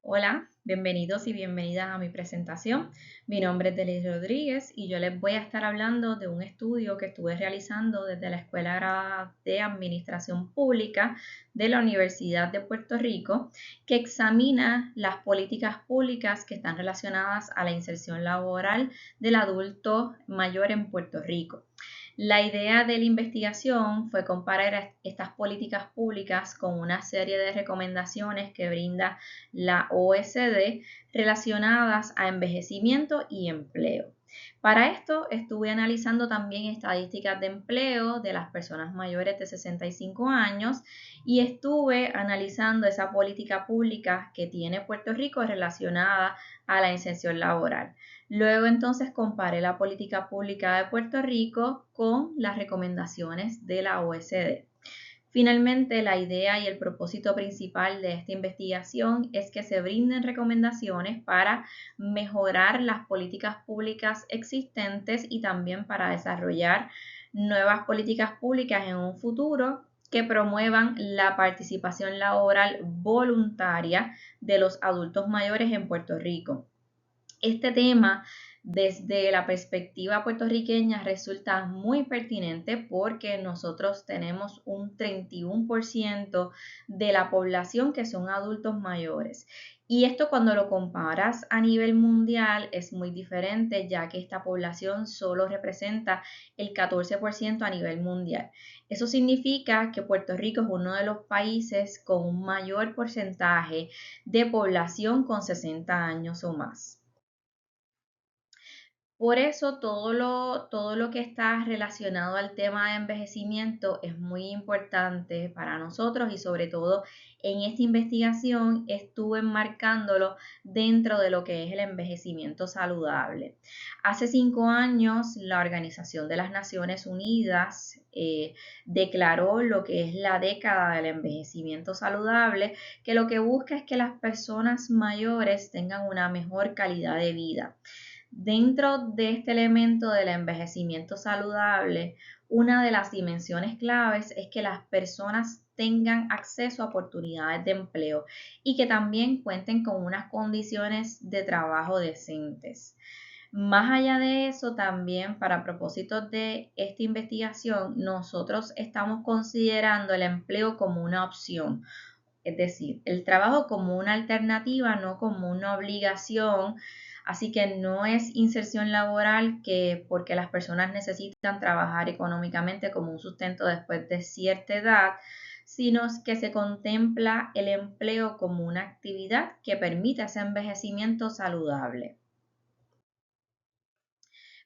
Hola, bienvenidos y bienvenidas a mi presentación. Mi nombre es Delis Rodríguez y yo les voy a estar hablando de un estudio que estuve realizando desde la Escuela de Administración Pública de la Universidad de Puerto Rico, que examina las políticas públicas que están relacionadas a la inserción laboral del adulto mayor en Puerto Rico. La idea de la investigación fue comparar estas políticas públicas con una serie de recomendaciones que brinda la OSD relacionadas a envejecimiento y empleo. Para esto estuve analizando también estadísticas de empleo de las personas mayores de 65 años y estuve analizando esa política pública que tiene Puerto Rico relacionada a la inserción laboral. Luego entonces comparé la política pública de Puerto Rico con las recomendaciones de la OSD. Finalmente, la idea y el propósito principal de esta investigación es que se brinden recomendaciones para mejorar las políticas públicas existentes y también para desarrollar nuevas políticas públicas en un futuro que promuevan la participación laboral voluntaria de los adultos mayores en Puerto Rico. Este tema, desde la perspectiva puertorriqueña, resulta muy pertinente porque nosotros tenemos un 31% de la población que son adultos mayores. Y esto cuando lo comparas a nivel mundial es muy diferente, ya que esta población solo representa el 14% a nivel mundial. Eso significa que Puerto Rico es uno de los países con un mayor porcentaje de población con 60 años o más. Por eso todo lo que está relacionado al tema de envejecimiento es muy importante para nosotros y sobre todo en esta investigación estuve enmarcándolo dentro de lo que es el envejecimiento saludable. Hace 5 años la Organización de las Naciones Unidas declaró lo que es la década del envejecimiento saludable, que lo que busca es que las personas mayores tengan una mejor calidad de vida. Dentro de este elemento del envejecimiento saludable, una de las dimensiones claves es que las personas tengan acceso a oportunidades de empleo y que también cuenten con unas condiciones de trabajo decentes. Más allá de eso, también para propósitos de esta investigación, nosotros estamos considerando el empleo como una opción, es decir, el trabajo como una alternativa, no como una obligación. Así que no es inserción laboral que porque las personas necesitan trabajar económicamente como un sustento después de cierta edad, sino que se contempla el empleo como una actividad que permite ese envejecimiento saludable.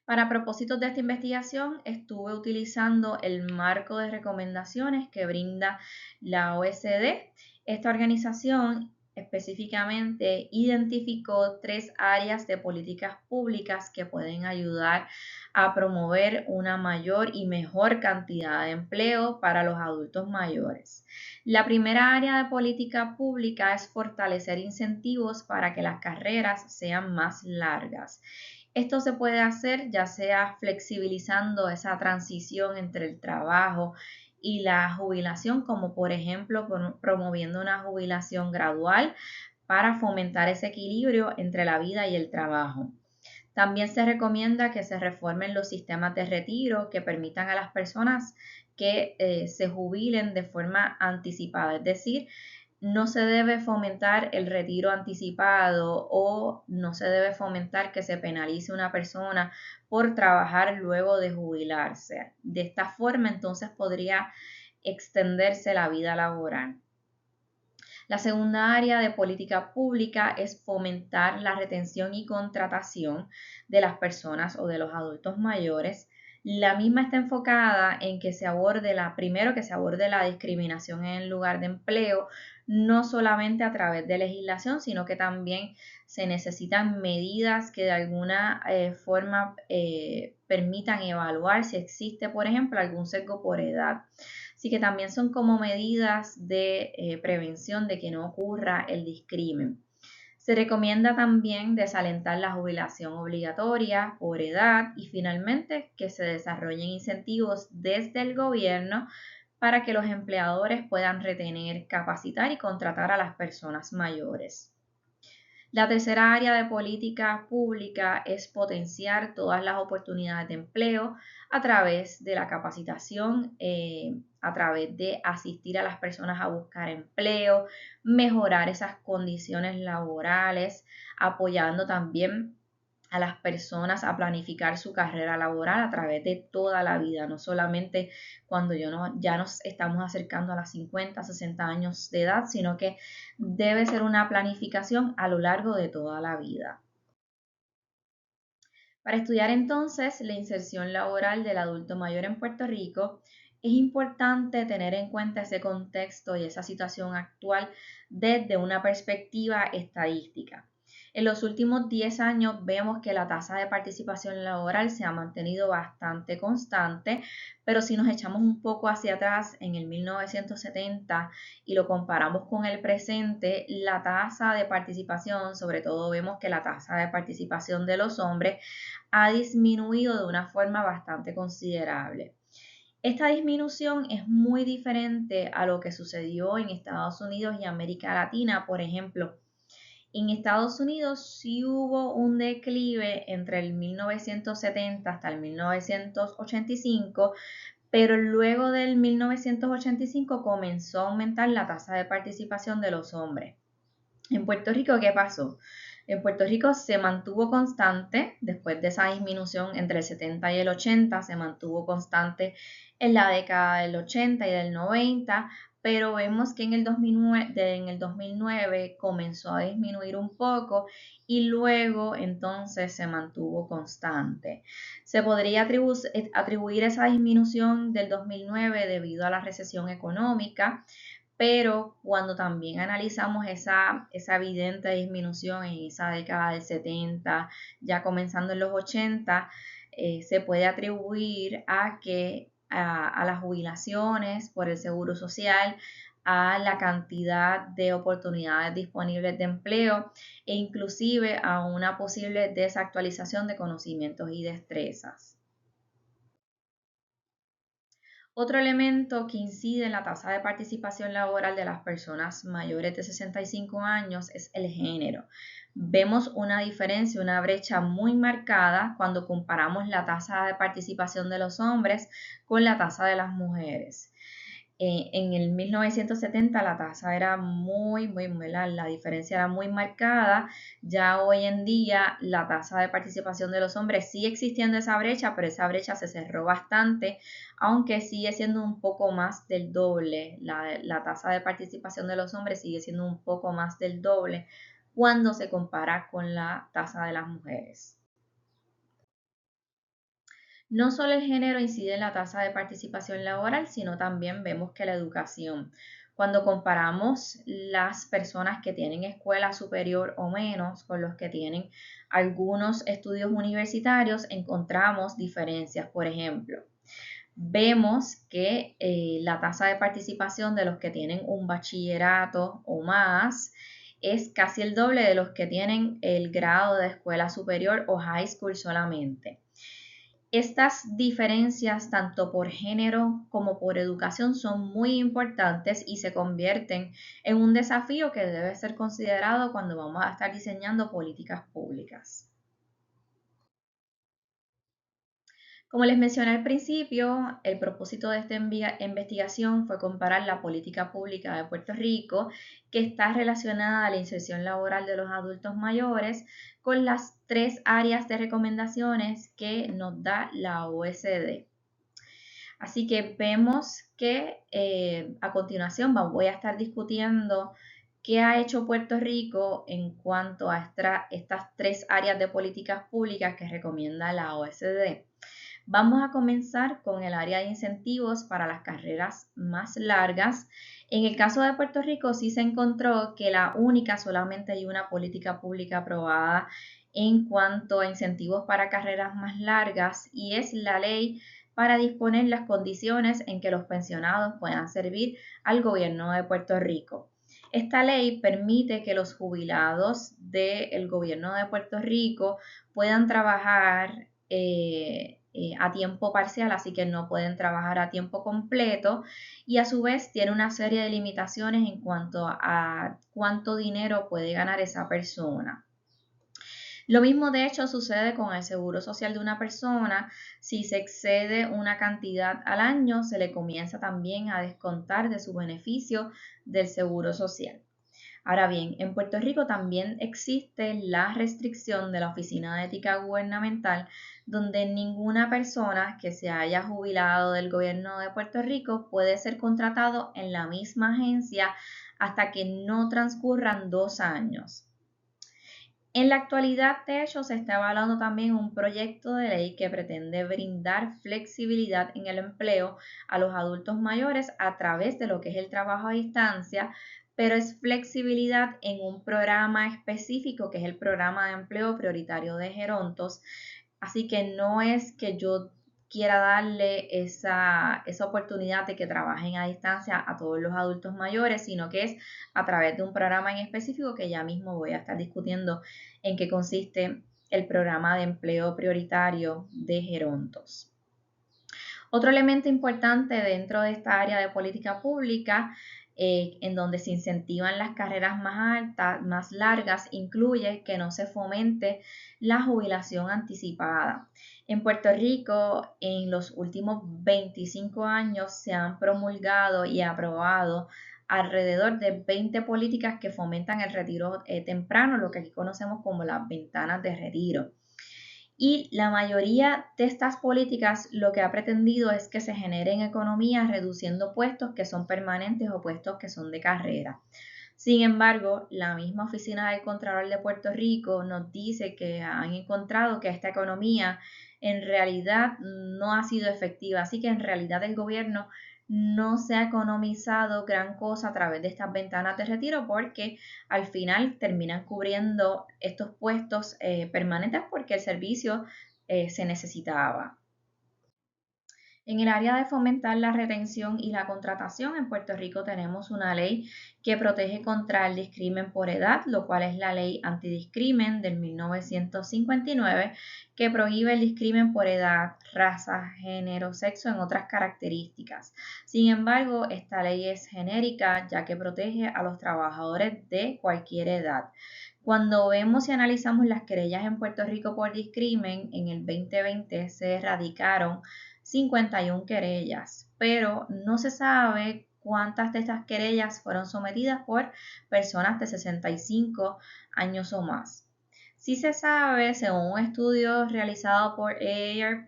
Para propósitos de esta investigación, estuve utilizando el marco de recomendaciones que brinda la OSD. Esta organización específicamente identificó 3 áreas de políticas públicas que pueden ayudar a promover una mayor y mejor cantidad de empleo para los adultos mayores. La primera área de política pública es fortalecer incentivos para que las carreras sean más largas. Esto se puede hacer ya sea flexibilizando esa transición entre el trabajo y la jubilación, como por ejemplo promoviendo una jubilación gradual para fomentar ese equilibrio entre la vida y el trabajo. También se recomienda que se reformen los sistemas de retiro que permitan a las personas que se jubilen de forma anticipada, es decir, no se debe fomentar el retiro anticipado o no se debe fomentar que se penalice a una persona por trabajar luego de jubilarse. De esta forma, entonces podría extenderse la vida laboral. La segunda área de política pública es fomentar la retención y contratación de las personas o de los adultos mayores. La misma está enfocada en que se aborde primero que se aborde la discriminación en el lugar de empleo, no solamente a través de legislación, sino que también se necesitan medidas que de alguna forma permitan evaluar si existe, por ejemplo, algún sesgo por edad. Así que también son como medidas de prevención de que no ocurra el discrimen. Se recomienda también desalentar la jubilación obligatoria por edad y finalmente que se desarrollen incentivos desde el gobierno para que los empleadores puedan retener, capacitar y contratar a las personas mayores. La tercera área de política pública es potenciar todas las oportunidades de empleo a través de la capacitación, a través de asistir a las personas a buscar empleo, mejorar esas condiciones laborales, apoyando también a las personas a planificar su carrera laboral a través de toda la vida, no solamente cuando ya nos estamos acercando a las 50, 60 años de edad, sino que debe ser una planificación a lo largo de toda la vida. Para estudiar entonces la inserción laboral del adulto mayor en Puerto Rico, es importante tener en cuenta ese contexto y esa situación actual desde una perspectiva estadística. En los últimos 10 años vemos que la tasa de participación laboral se ha mantenido bastante constante, pero si nos echamos un poco hacia atrás en el 1970 y lo comparamos con el presente, la tasa de participación, sobre todo vemos que la tasa de participación de los hombres ha disminuido de una forma bastante considerable. Esta disminución es muy diferente a lo que sucedió en Estados Unidos y América Latina, por ejemplo. En Estados Unidos sí hubo un declive entre el 1970 hasta el 1985, pero luego del 1985 comenzó a aumentar la tasa de participación de los hombres. En Puerto Rico, ¿qué pasó? En Puerto Rico se mantuvo constante, después de esa disminución entre el 70 y el 80, se mantuvo constante en la década del 80 y del 90, pero vemos que en el 2009 comenzó a disminuir un poco y luego entonces se mantuvo constante. Se podría atribuir esa disminución del 2009 debido a la recesión económica, pero cuando también analizamos esa evidente disminución en esa década del 70, ya comenzando en los 80, se puede atribuir a las jubilaciones por el seguro social, a la cantidad de oportunidades disponibles de empleo e inclusive a una posible desactualización de conocimientos y destrezas. Otro elemento que incide en la tasa de participación laboral de las personas mayores de 65 años es el género. Vemos una diferencia, una brecha muy marcada cuando comparamos la tasa de participación de los hombres con la tasa de las mujeres. En el 1970 la tasa era la diferencia era muy marcada. Ya hoy en día la tasa de participación de los hombres sigue existiendo esa brecha, pero esa brecha se cerró bastante, aunque sigue siendo un poco más del doble. La tasa de participación de los hombres sigue siendo un poco más del doble cuando se compara con la tasa de las mujeres. No solo el género incide en la tasa de participación laboral, sino también vemos que la educación. Cuando comparamos las personas que tienen escuela superior o menos con los que tienen algunos estudios universitarios, encontramos diferencias. Por ejemplo, vemos que la tasa de participación de los que tienen un bachillerato o más es casi el doble de los que tienen el grado de escuela superior o high school solamente. Estas diferencias, tanto por género como por educación, son muy importantes y se convierten en un desafío que debe ser considerado cuando vamos a estar diseñando políticas públicas. Como les mencioné al principio, el propósito de esta investigación fue comparar la política pública de Puerto Rico, que está relacionada a la inserción laboral de los adultos mayores, con las 3 áreas de recomendaciones que nos da la OSD. Así que vemos que a continuación voy a estar discutiendo qué ha hecho Puerto Rico en cuanto a estas 3 áreas de políticas públicas que recomienda la OSD. Vamos a comenzar con el área de incentivos para las carreras más largas. En el caso de Puerto Rico sí se encontró que solamente hay una política pública aprobada en cuanto a incentivos para carreras más largas y es la ley para disponer las condiciones en que los pensionados puedan servir al gobierno de Puerto Rico. Esta ley permite que los jubilados del gobierno de Puerto Rico puedan trabajar a tiempo parcial, así que no pueden trabajar a tiempo completo, y a su vez tiene una serie de limitaciones en cuanto a cuánto dinero puede ganar esa persona. Lo mismo de hecho sucede con el seguro social de una persona. Si se excede una cantidad al año, se le comienza también a descontar de su beneficio del seguro social. Ahora bien, en Puerto Rico también existe la restricción de la Oficina de Ética Gubernamental, donde ninguna persona que se haya jubilado del gobierno de Puerto Rico puede ser contratado en la misma agencia hasta que no transcurran 2 años. En la actualidad, de hecho, se está evaluando también un proyecto de ley que pretende brindar flexibilidad en el empleo a los adultos mayores a través de lo que es el trabajo a distancia, pero es flexibilidad en un programa específico que es el Programa de Empleo Prioritario de Gerontos. Así que no es que yo quiera darle esa oportunidad de que trabajen a distancia a todos los adultos mayores, sino que es a través de un programa en específico que ya mismo voy a estar discutiendo en qué consiste el programa de empleo prioritario de Gerontos. Otro elemento importante dentro de esta área de política pública, en donde se incentivan las carreras más altas, más largas, incluye que no se fomente la jubilación anticipada. En Puerto Rico, en los últimos 25 años se han promulgado y aprobado alrededor de 20 políticas que fomentan el retiro temprano, lo que aquí conocemos como las ventanas de retiro. Y la mayoría de estas políticas lo que ha pretendido es que se generen economías reduciendo puestos que son permanentes o puestos que son de carrera. Sin embargo, la misma Oficina del Contralor de Puerto Rico nos dice que han encontrado que esta economía en realidad no ha sido efectiva, así que en realidad el gobierno no se ha economizado gran cosa a través de estas ventanas de retiro porque al final terminan cubriendo estos puestos permanentes porque el servicio se necesitaba. En el área de fomentar la retención y la contratación, en Puerto Rico tenemos una ley que protege contra el discrimen por edad, lo cual es la ley antidiscrimen del 1959, que prohíbe el discrimen por edad, raza, género, sexo, en otras características. Sin embargo, esta ley es genérica ya que protege a los trabajadores de cualquier edad. Cuando vemos y analizamos las querellas en Puerto Rico por discrimen, en el 2020 se erradicaron 51 querellas, pero no se sabe cuántas de estas querellas fueron sometidas por personas de 65 años o más. Sí se sabe, según un estudio realizado por AARP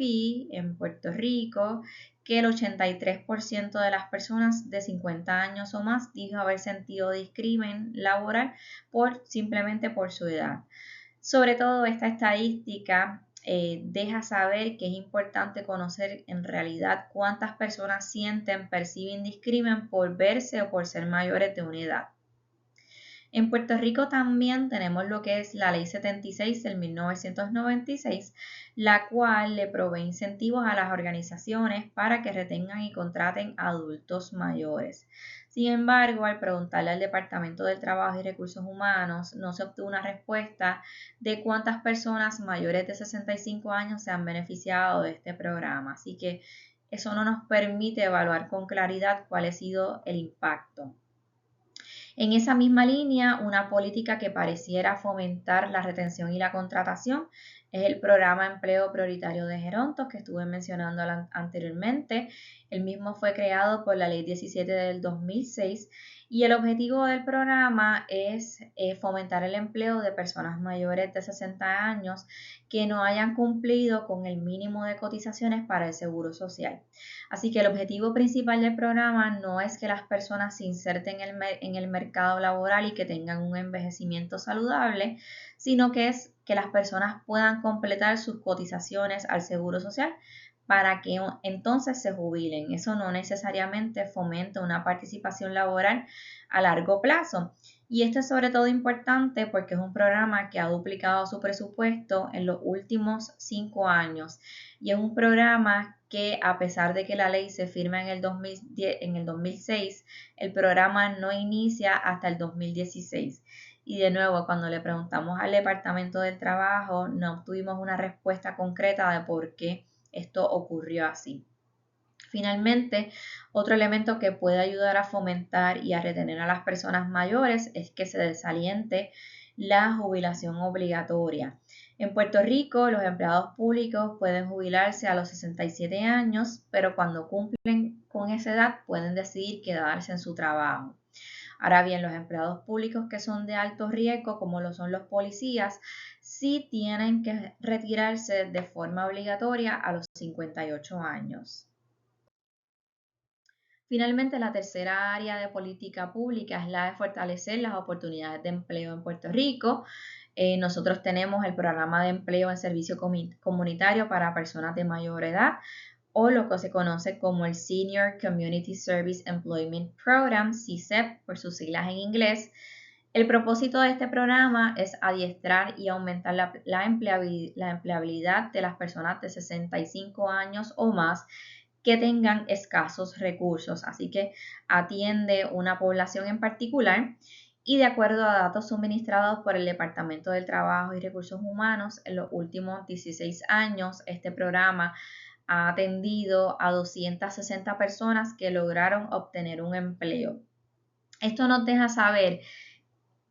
en Puerto Rico, que el 83% de las personas de 50 años o más dijo haber sentido discrimen laboral simplemente por su edad. Sobre todo esta estadística deja saber que es importante conocer en realidad cuántas personas perciben discrimen por verse o por ser mayores de una edad. En Puerto Rico también tenemos lo que es la Ley 76 del 1996, la cual le provee incentivos a las organizaciones para que retengan y contraten adultos mayores. Sin embargo, al preguntarle al Departamento del Trabajo y Recursos Humanos, no se obtuvo una respuesta de cuántas personas mayores de 65 años se han beneficiado de este programa. Así que eso no nos permite evaluar con claridad cuál ha sido el impacto. En esa misma línea, una política que pareciera fomentar la retención y la contratación es el programa Empleo Prioritario de Gerontos que estuve mencionando anteriormente. El mismo fue creado por la Ley 17 del 2006 y el objetivo del programa es fomentar el empleo de personas mayores de 60 años que no hayan cumplido con el mínimo de cotizaciones para el Seguro Social. Así que el objetivo principal del programa no es que las personas se inserten en el mercado laboral y que tengan un envejecimiento saludable, sino que es que las personas puedan completar sus cotizaciones al Seguro Social para que entonces se jubilen. Eso no necesariamente fomenta una participación laboral a largo plazo. Y esto es sobre todo importante porque es un programa que ha duplicado su presupuesto en los últimos 5 años. Y es un programa que a pesar de que la ley se firma en el 2006, el programa no inicia hasta el 2016. Y de nuevo, cuando le preguntamos al Departamento del Trabajo, no obtuvimos una respuesta concreta de por qué esto ocurrió así. Finalmente, otro elemento que puede ayudar a fomentar y a retener a las personas mayores es que se desaliente la jubilación obligatoria. En Puerto Rico, los empleados públicos pueden jubilarse a los 67 años, pero cuando cumplen con esa edad pueden decidir quedarse en su trabajo. Ahora bien, los empleados públicos que son de alto riesgo, como lo son los policías, sí tienen que retirarse de forma obligatoria a los 58 años. Finalmente, la tercera área de política pública es la de fortalecer las oportunidades de empleo en Puerto Rico. Nosotros tenemos el programa de empleo en servicio comunitario para personas de mayor edad, o lo que se conoce como el Senior Community Service Employment Program, CSEP por sus siglas en inglés. El propósito de este programa es adiestrar y aumentar la empleabilidad de las personas de 65 años o más que tengan escasos recursos, así que atiende una población en particular y de acuerdo a datos suministrados por el Departamento del Trabajo y Recursos Humanos, en los últimos 16 años este programa ha atendido a 260 personas que lograron obtener un empleo. Esto nos deja saber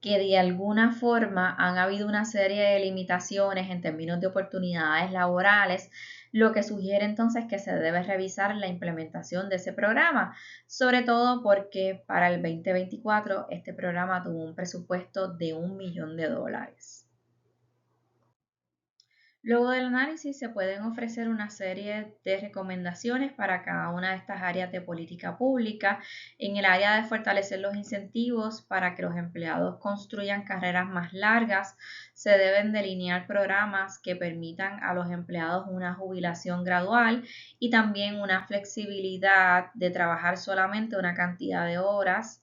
que de alguna forma han habido una serie de limitaciones en términos de oportunidades laborales, lo que sugiere entonces que se debe revisar la implementación de ese programa, sobre todo porque para el 2024 este programa tuvo un presupuesto de $1 millón. Luego del análisis se pueden ofrecer una serie de recomendaciones para cada una de estas áreas de política pública. En el área de fortalecer los incentivos para que los empleados construyan carreras más largas, se deben delinear programas que permitan a los empleados una jubilación gradual y también una flexibilidad de trabajar solamente una cantidad de horas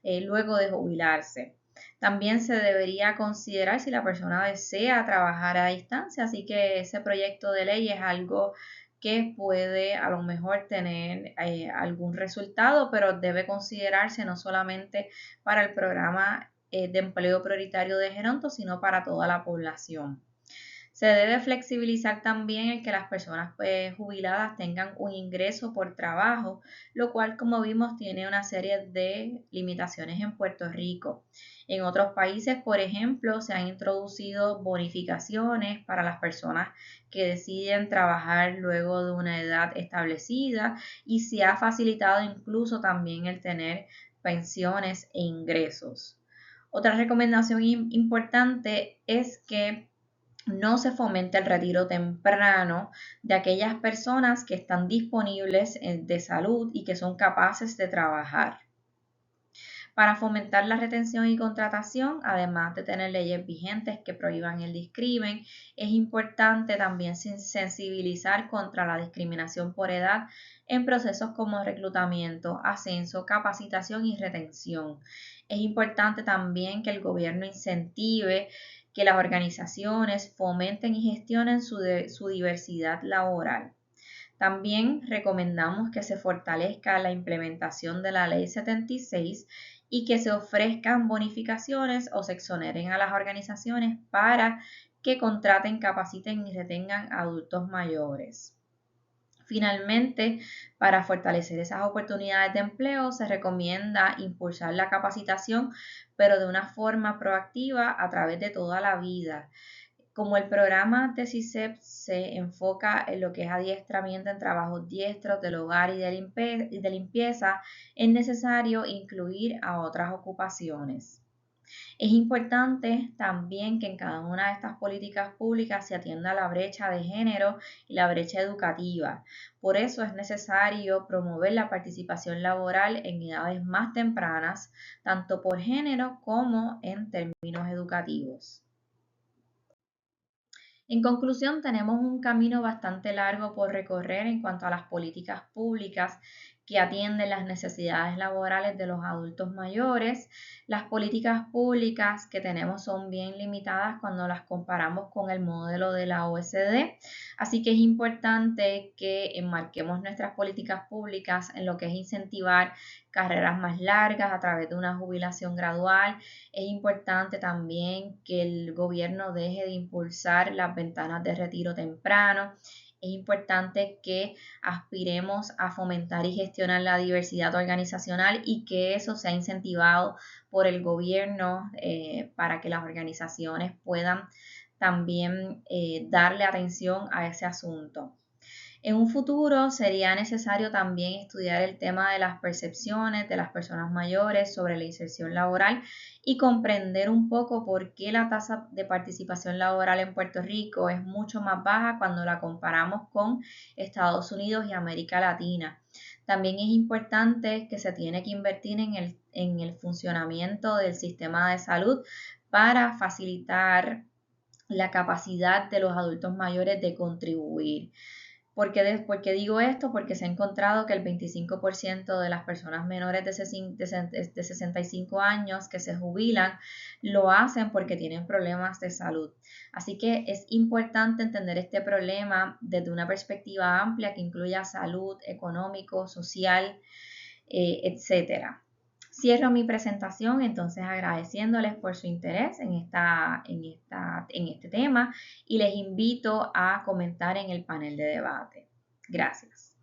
luego de jubilarse. También se debería considerar si la persona desea trabajar a distancia, así que ese proyecto de ley es algo que puede a lo mejor tener algún resultado, pero debe considerarse no solamente para el programa de empleo prioritario de Geronto, sino para toda la población. Se debe flexibilizar también el que las personas jubiladas tengan un ingreso por trabajo, lo cual, como vimos, tiene una serie de limitaciones en Puerto Rico. En otros países, por ejemplo, se han introducido bonificaciones para las personas que deciden trabajar luego de una edad establecida y se ha facilitado incluso también el tener pensiones e ingresos. Otra recomendación importante es que no se fomente el retiro temprano de aquellas personas que están disponibles de salud y que son capaces de trabajar. Para fomentar la retención y contratación, además de tener leyes vigentes que prohíban el discrimen, es importante también sensibilizar contra la discriminación por edad en procesos como reclutamiento, ascenso, capacitación y retención. Es importante también que el gobierno incentive que las organizaciones fomenten y gestionen su diversidad laboral. También recomendamos que se fortalezca la implementación de la Ley 76 y que se ofrezcan bonificaciones o se exoneren a las organizaciones para que contraten, capaciten y retengan adultos mayores. Finalmente, para fortalecer esas oportunidades de empleo, se recomienda impulsar la capacitación, pero de una forma proactiva a través de toda la vida. Como el programa de CISEP se enfoca en lo que es adiestramiento en trabajos diestros del hogar y de limpieza, es necesario incluir a otras ocupaciones. Es importante también que en cada una de estas políticas públicas se atienda la brecha de género y la brecha educativa. Por eso es necesario promover la participación laboral en edades más tempranas, tanto por género como en términos educativos. En conclusión, tenemos un camino bastante largo por recorrer en cuanto a las políticas públicas que atienden las necesidades laborales de los adultos mayores. Las políticas públicas que tenemos son bien limitadas cuando las comparamos con el modelo de la OECD, así que es importante que enmarquemos nuestras políticas públicas en lo que es incentivar carreras más largas a través de una jubilación gradual. Es importante también que el gobierno deje de impulsar las ventanas de retiro temprano Es importante que aspiremos a fomentar y gestionar la diversidad organizacional y que eso sea incentivado por el gobierno para que las organizaciones puedan también darle atención a ese asunto. En un futuro sería necesario también estudiar el tema de las percepciones de las personas mayores sobre la inserción laboral y comprender un poco por qué la tasa de participación laboral en Puerto Rico es mucho más baja cuando la comparamos con Estados Unidos y América Latina. También es importante que se tiene que invertir en el funcionamiento del sistema de salud para facilitar la capacidad de los adultos mayores de contribuir. ¿Por qué digo esto? Porque se ha encontrado que el 25% de las personas menores de 65 años que se jubilan lo hacen porque tienen problemas de salud. Así que es importante entender este problema desde una perspectiva amplia que incluya salud, económico, social, etcétera. Cierro mi presentación entonces agradeciéndoles por su interés en este tema y les invito a comentar en el panel de debate. Gracias.